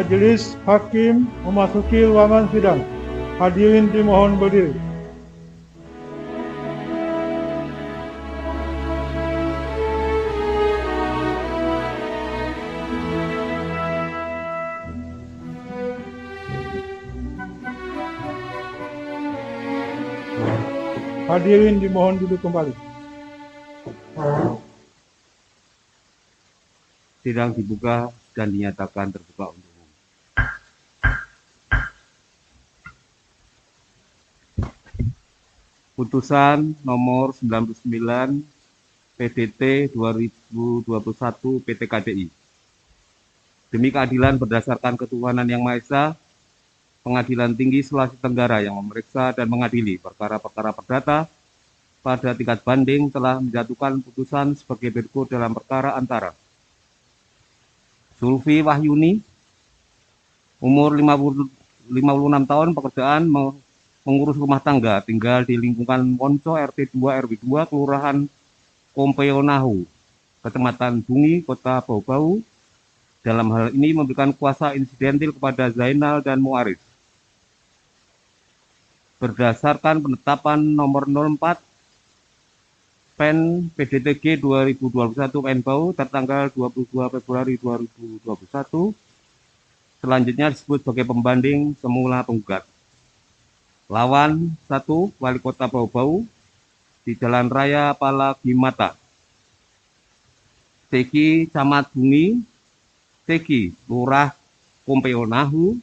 Majelis Hakim memasuki ruangan sidang. Hadirin dimohon berdiri. Hadirin dimohon duduk kembali. Sidang dibuka dan dinyatakan terbuka untuk umum. Putusan nomor 99 PDT 2021 PT KDI. Demi keadilan berdasarkan ketuhanan Yang Maha Esa, Pengadilan Tinggi Sulawesi Tenggara yang memeriksa dan mengadili perkara-perkara perdata pada tingkat banding telah menjatuhkan putusan sebagai berikut dalam perkara antara Zulfi Wahyuni, umur 56 tahun, pekerjaan mengurus rumah tangga, tinggal di lingkungan Monco RT 2 RW 2, Kelurahan Kompeonahu, Kecamatan Bungi, Kota Bau-Bau. Dalam hal ini memberikan kuasa insidentil kepada Zainal dan Muaris. Berdasarkan penetapan nomor 04 PEN PDTG 2021 PN Bau tertanggal 22 Februari 2021, selanjutnya disebut sebagai pembanding semula penggugat. Lawan 1, Wali Kota Bau-Bau di Jalan Raya Palagimata. Teki Camat Bungi, Teki Lurah Kompeonahu.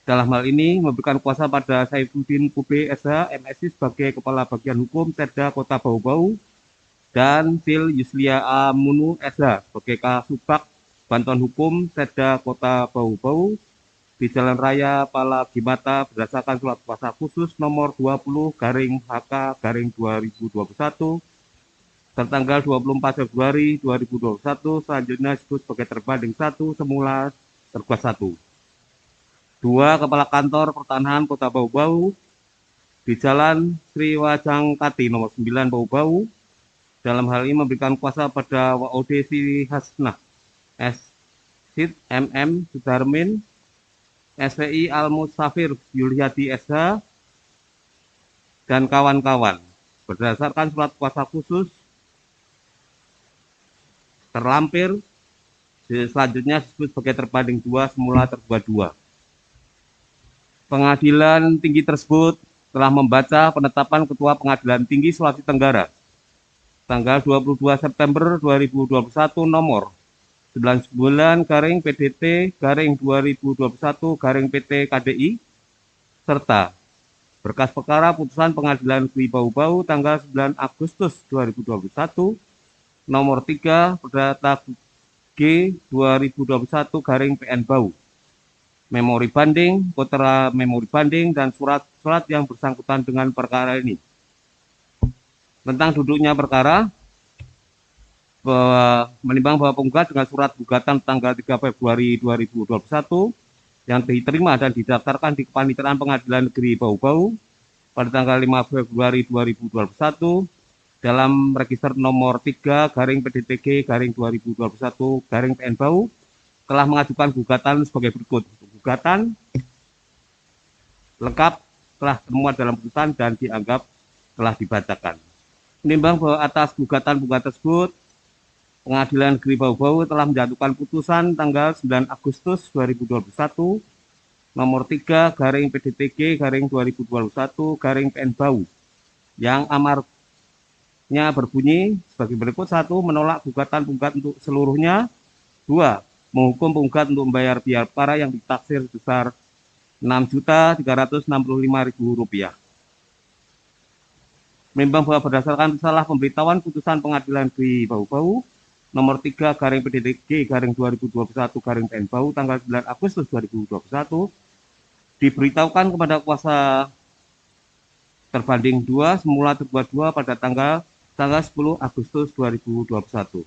Dalam hal ini memberikan kuasa pada Saifuddin Kube SH MSI sebagai Kepala Bagian Hukum Setda Kota Bau-Bau dan Sil Yuslia Amunu SH sebagai Kasubag Bantuan Hukum Setda Kota Bau-Bau di Jalan Raya Palagimata berdasarkan surat kuasa khusus nomor 20/HK/2021 tertanggal 24 Februari 2021, selanjutnya disebut sebagai terbanding 1 semula tergugat 1. 2, Kepala Kantor Pertanahan Kota Bau-Bau di Jalan Sriwajangkati nomor 9 Bau-Bau. Dalam hal ini memberikan kuasa pada WOD Sri Hasnah, S. Sid MM Sudarmin, SPI Al-Musafir Yuliati SH, dan kawan-kawan. Berdasarkan surat kuasa khusus terlampir, selanjutnya disebut sebagai terbanding 2 semula tergugat 2. Pengadilan Tinggi tersebut telah membaca penetapan Ketua Pengadilan Tinggi Sulawesi Tenggara tanggal 22 September 2021 nomor 99/PDT/2021/PT KDI serta berkas perkara putusan Pengadilan Negeri Bau-Bau tanggal 9 Agustus 2021 nomor 3 Perdata G 2021/PN Bau. Memori banding, kontra memori banding, dan surat-surat yang bersangkutan dengan perkara ini. Tentang duduknya perkara, menimbang bahwa penggugat dengan surat gugatan tanggal 3 Februari 2021 yang diterima dan didaftarkan di Kepaniteraan Pengadilan Negeri Bau-Bau pada tanggal 5 Februari 2021 dalam register nomor 3/PDTG/2021/PN Bau telah mengajukan gugatan sebagai berikut. Gugatan lengkap telah termuat dalam putusan dan dianggap telah dibacakan. Menimbang bahwa atas gugatan tersebut, Pengadilan Negeri Bau-Bau telah menjatuhkan putusan tanggal 9 Agustus 2021 nomor 3/PDTG/2021/PN Bau yang amarnya berbunyi sebagai berikut: 1. Menolak gugatan penggugat untuk seluruhnya. 2. Menghukum penggugat untuk membayar biaya perkara yang ditaksir sebesar Rp6.365.000. Menimbang bahwa berdasarkan salah pemberitahuan putusan Pengadilan Negeri Bau-Bau nomor 3/PDTG/2021/PN Bau tanggal 9 Agustus 2021 diberitahukan kepada kuasa terbanding 2 semula tergugat 2 pada tanggal 10 Agustus 2021.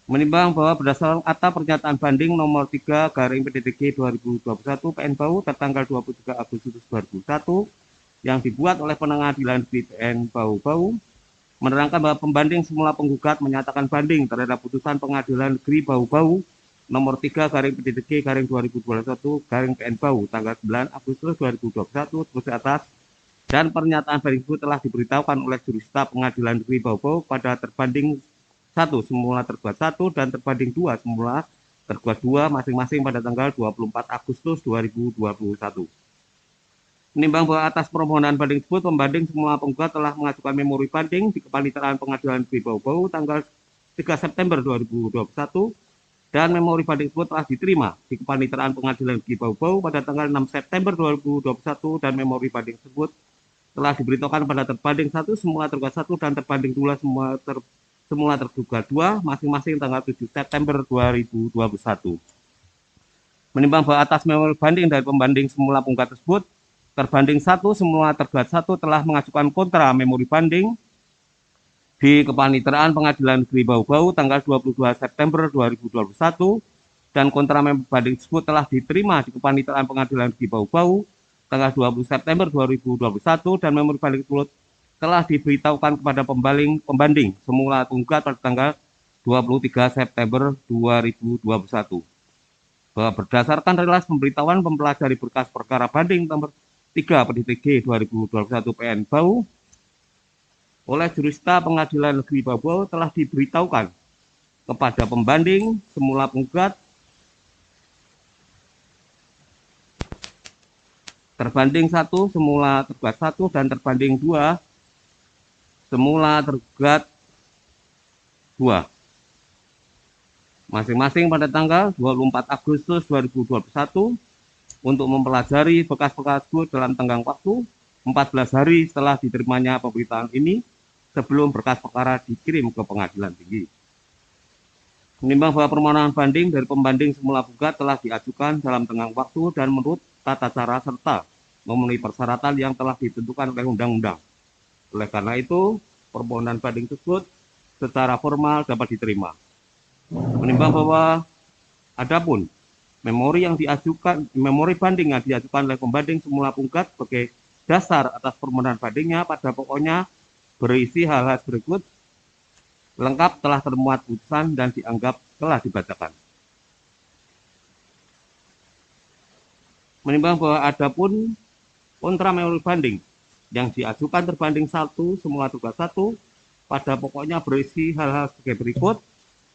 Menimbang bahwa berdasarkan akta pernyataan banding nomor 3/PDTG 2021 PN Bau tertanggal 23 Agustus 2021 yang dibuat oleh Pengadilan Negeri PN Bau-Bau menerangkan bahwa pembanding semula penggugat menyatakan banding terhadap putusan Pengadilan Negeri Bau-Bau nomor 3 garing PDTG garing 2021 garing PN Bau tanggal 9 Agustus 2021 terus di atas, dan pernyataan banding tersebut telah diberitahukan oleh Jurusita Pengadilan Negeri Bau pada terbanding 1 semula tergugat 1 dan terbanding 2 semula tergugat 2 masing-masing pada tanggal 24 Agustus 2021. Menimbang bahwa atas permohonan banding tersebut, pembanding semua penggugat telah mengajukan memori banding di Kepaniteraan Pengadilan Negeri Bau tanggal 3 September 2021, dan memori banding tersebut telah diterima di Kepaniteraan Pengadilan Negeri Bau pada tanggal 6 September 2021, dan memori banding tersebut telah diberitahukan pada terbanding 1 semula tergugat 1 dan terbanding 2 semula tergugat 2 masing-masing tanggal 7 September 2021. Menimbang bahwa atas memori banding dari pembanding semula penggugat tersebut, terbanding 1 semula tergugat 1 telah mengajukan kontra memori banding di Kepaniteraan Pengadilan Negeri Bau tanggal 22 September 2021, dan kontra memori banding tersebut telah diterima di Kepaniteraan Pengadilan Negeri Bau tanggal 20 September 2021, dan memori banding tersebut telah diberitahukan kepada pembanding semula penggugat pada tanggal 23 September 2021 bahwa berdasarkan rilis pemberitahuan mempelajari berkas perkara banding nomor 3 PDTG 2021 PN Bau oleh Jurusita Pengadilan Negeri Bau telah diberitahukan kepada pembanding semula penggugat terbanding 1 semula tergugat 1 dan terbanding 2 semula tergugat 2 masing-masing pada tanggal 24 Agustus 2021 untuk mempelajari bekas-bekas tersebut dalam tenggang waktu 14 hari setelah diterimanya pemberitaan ini sebelum berkas perkara dikirim ke pengadilan tinggi. Menimbang bahwa permohonan banding dari pembanding semula penggugat telah diajukan dalam tenggang waktu dan menurut tata cara serta memenuhi persyaratan yang telah ditentukan oleh undang-undang. Oleh karena itu, permohonan banding tersebut secara formal dapat diterima. Menimbang bahwa adapun memori banding yang diajukan oleh pembanding semula penggugat sebagai dasar atas permohonan bandingnya pada pokoknya berisi hal-hal berikut: lengkap, telah termuat putusan dan dianggap telah dibacakan. Menimbang bahwa adapun kontra memori banding yang diajukan terbanding 1 semula tergugat 1 pada pokoknya berisi hal-hal sebagai berikut.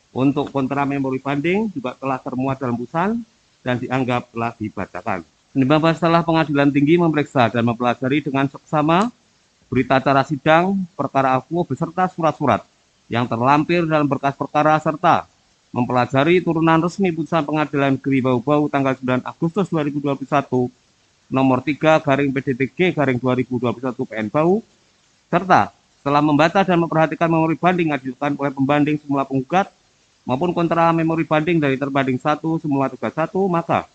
Untuk kontra memori banding juga telah termuat dalam putusan dan dianggap telah dibacakan. Menimbang bahwa setelah pengadilan tinggi memeriksa dan mempelajari dengan seksama berita acara sidang perkara akuo beserta surat-surat yang terlampir dalam berkas perkara serta mempelajari turunan resmi putusan Pengadilan Negeri Bau tanggal 9 Agustus 2021 nomor 3 garing PDTG garing 2021 PN Bau, serta setelah membaca dan memperhatikan memori banding yang diajukan oleh pembanding semula penggugat maupun kontra memori banding dari terbanding 1 semula tergugat 1, maka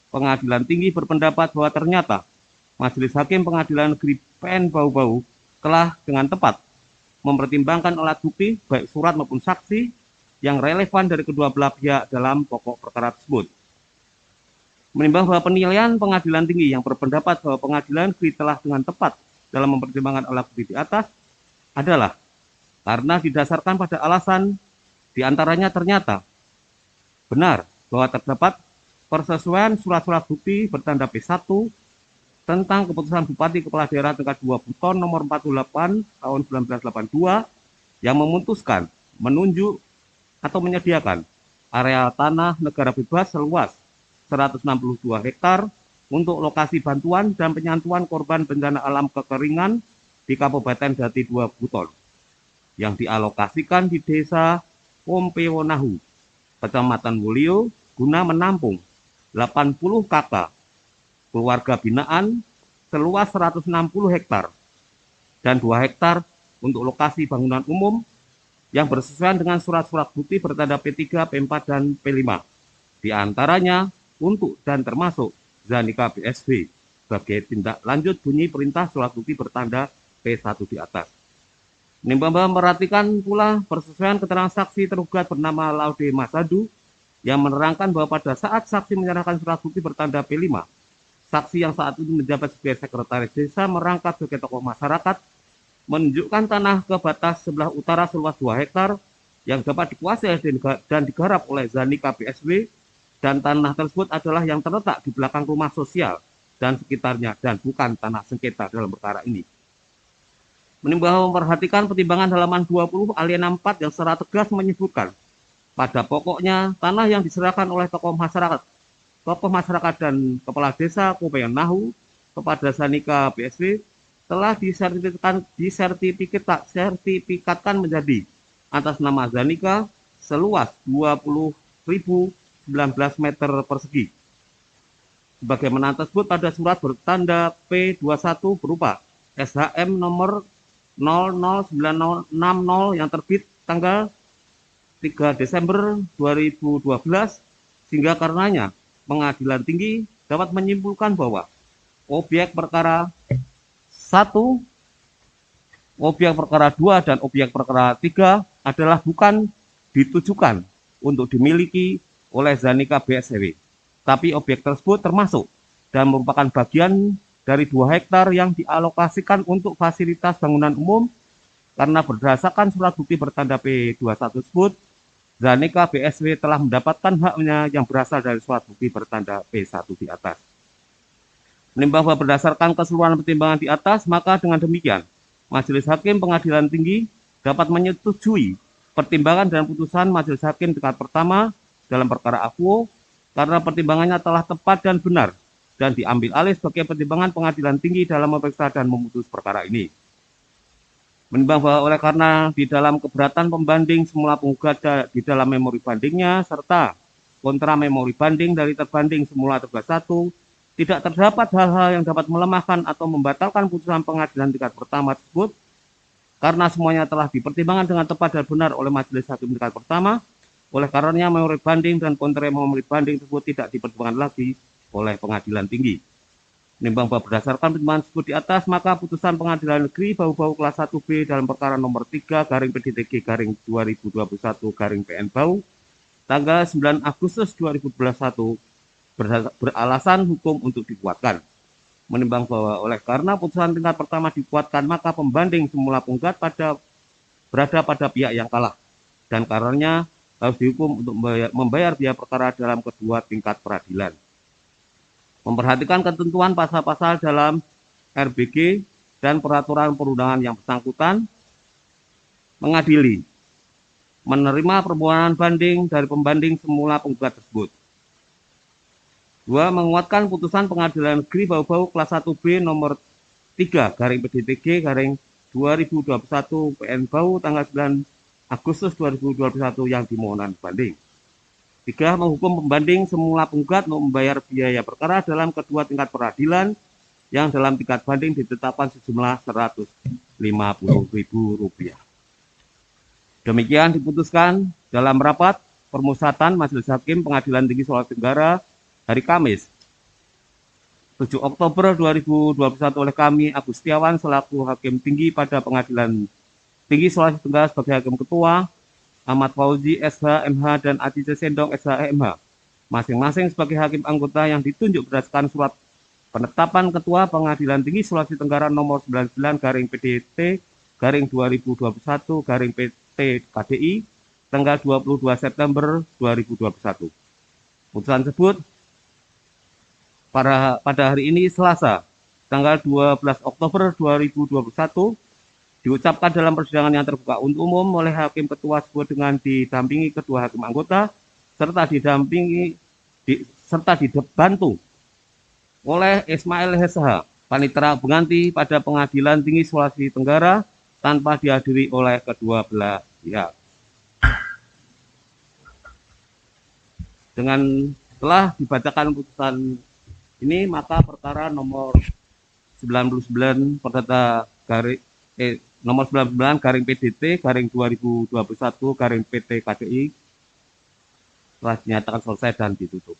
Pengadilan Tinggi berpendapat bahwa ternyata Majelis Hakim Pengadilan Negeri PN Bau telah dengan tepat mempertimbangkan alat bukti baik surat maupun saksi yang relevan dari kedua belah pihak dalam pokok perkara tersebut. Menimbang bahwa penilaian Pengadilan Tinggi yang berpendapat bahwa Pengadilan Negeri telah dengan tepat dalam mempertimbangkan alat bukti di atas adalah karena didasarkan pada alasan di antaranya ternyata benar bahwa terdapat persesuaian surat-surat bukti bertanda P1 tentang keputusan Bupati Kepala Daerah tingkat 2 Buton nomor 48 tahun 1982 yang memutuskan menunjuk atau menyediakan area tanah negara bebas seluas 162 hektar untuk lokasi bantuan dan penyantuan korban bencana alam kekeringan di Kabupaten Dati 2 Buton yang dialokasikan di Desa Pompewonahu, Kecamatan Wulio, guna menampung 80 kakak keluarga binaan seluas 160 hektar dan 2 hektar untuk lokasi bangunan umum yang bersesuaian dengan surat-surat bukti bertanda P3, P4, dan P5. Di antaranya untuk dan termasuk Zanika BSB sebagai tindak lanjut bunyi perintah surat bukti bertanda P1 di atas. Menimbang bahwa memperhatikan pula persesuaian keterangan saksi tergugat bernama Laude Masadu yang menerangkan bahwa pada saat saksi menyerahkan surat bukti bertanda P5, saksi yang saat itu menjabat sebagai sekretaris desa merangkap sebagai tokoh masyarakat menunjukkan tanah ke batas sebelah utara seluas 2 hektar yang dapat dikuasai dan digarap oleh Zanika BSB dan tanah tersebut adalah yang terletak di belakang rumah sosial dan sekitarnya dan bukan tanah sengketa dalam perkara ini. Menimbang memperhatikan pertimbangan halaman 20 alinea 4 yang secara tegas menyebutkan pada pokoknya tanah yang diserahkan oleh tokoh masyarakat dan kepala desa Kubayan Nahu kepada Zanika BSW telah disertifikatkan menjadi atas nama Zanika seluas 20.019 meter persegi. Sebagaimana tersebut pada surat bertanda P21 berupa SHM nomor 009060 yang terbit tanggal 3 Desember 2012, sehingga karenanya Pengadilan Tinggi dapat menyimpulkan bahwa objek perkara 1, objek perkara 2, dan objek perkara 3 adalah bukan ditujukan untuk dimiliki oleh Zanika BSW, tapi objek tersebut termasuk dan merupakan bagian dari 2 hektar yang dialokasikan untuk fasilitas bangunan umum karena berdasarkan surat bukti bertanda P21 tersebut, Zanika BSW telah mendapatkan haknya yang berasal dari surat bukti bertanda P1 di atas. Menimbang bahwa berdasarkan keseluruhan pertimbangan di atas, maka dengan demikian, Majelis Hakim Pengadilan Tinggi dapat menyetujui pertimbangan dan putusan Majelis Hakim tingkat pertama dalam perkara Akuo karena pertimbangannya telah tepat dan benar dan diambil alih sebagai pertimbangan Pengadilan Tinggi dalam memeriksa dan memutus perkara ini. Menimbang bahwa oleh karena di dalam keberatan pembanding semula penggugat di dalam memori bandingnya serta kontra memori banding dari terbanding semula tergugat 1 tidak terdapat hal-hal yang dapat melemahkan atau membatalkan putusan pengadilan tingkat pertama tersebut karena semuanya telah dipertimbangkan dengan tepat dan benar oleh Majelis Hakim tingkat pertama. Oleh karenanya memori banding dan kontra memori banding tersebut tidak dipertimbangkan lagi oleh Pengadilan Tinggi. Menimbang bahwa berdasarkan pertimbangan tersebut di atas, maka putusan Pengadilan Negeri Bau-Bau kelas 1B dalam perkara nomor 3 garing PDTG garing 2021 garing PN Bau tanggal 9 Agustus 2021 beralasan hukum untuk dikuatkan. Menimbang bahwa oleh karena putusan tingkat pertama dikuatkan, maka pembanding semula penggugat berada pada pihak yang kalah dan karenanya harus dihukum untuk membayar biaya perkara dalam kedua tingkat peradilan. Memperhatikan ketentuan pasal-pasal dalam RBG dan peraturan perundangan yang bersangkutan, mengadili, menerima permohonan banding dari pembanding semula penggugat tersebut. 2. Menguatkan putusan Pengadilan Negeri Bau-Bau kelas 1B nomor 3 garing PDTG garing 2021 PN Bau tanggal 9 Agustus 2021 yang dimohonan banding. 3. Menghukum pembanding semula penggugat untuk membayar biaya perkara dalam kedua tingkat peradilan yang dalam tingkat banding ditetapkan sejumlah Rp150.000. Demikian diputuskan dalam rapat permusatan Majelis Hakim Pengadilan Tinggi Sulawesi Tenggara hari Kamis 7 Oktober 2021 oleh kami Agus Setiawan selaku Hakim Tinggi pada Pengadilan Tinggi Sulawesi Tenggara sebagai Hakim Ketua, Ahmad Fauzi SH MH dan Adi Sendong SH MH masing-masing sebagai hakim anggota yang ditunjuk berdasarkan surat penetapan Ketua Pengadilan Tinggi Sulawesi Tenggara nomor 99 garing PDT garing 2021 garing PT KDI tanggal 22 September 2021. Putusan tersebut pada hari ini Selasa tanggal 12 Oktober 2021 diucapkan dalam persidangan yang terbuka untuk umum oleh Hakim Ketua tersebut dengan didampingi kedua hakim anggota serta dibantu oleh Ismail SH, Panitera Pengganti pada Pengadilan Tinggi Sulawesi Tenggara tanpa dihadiri oleh kedua belah pihak. Dengan telah dibacakan putusan ini, maka perkara nomor 99 perdata nomor 99 garing PDT garing 2021 garing PT KDI telah dinyatakan selesai dan ditutup.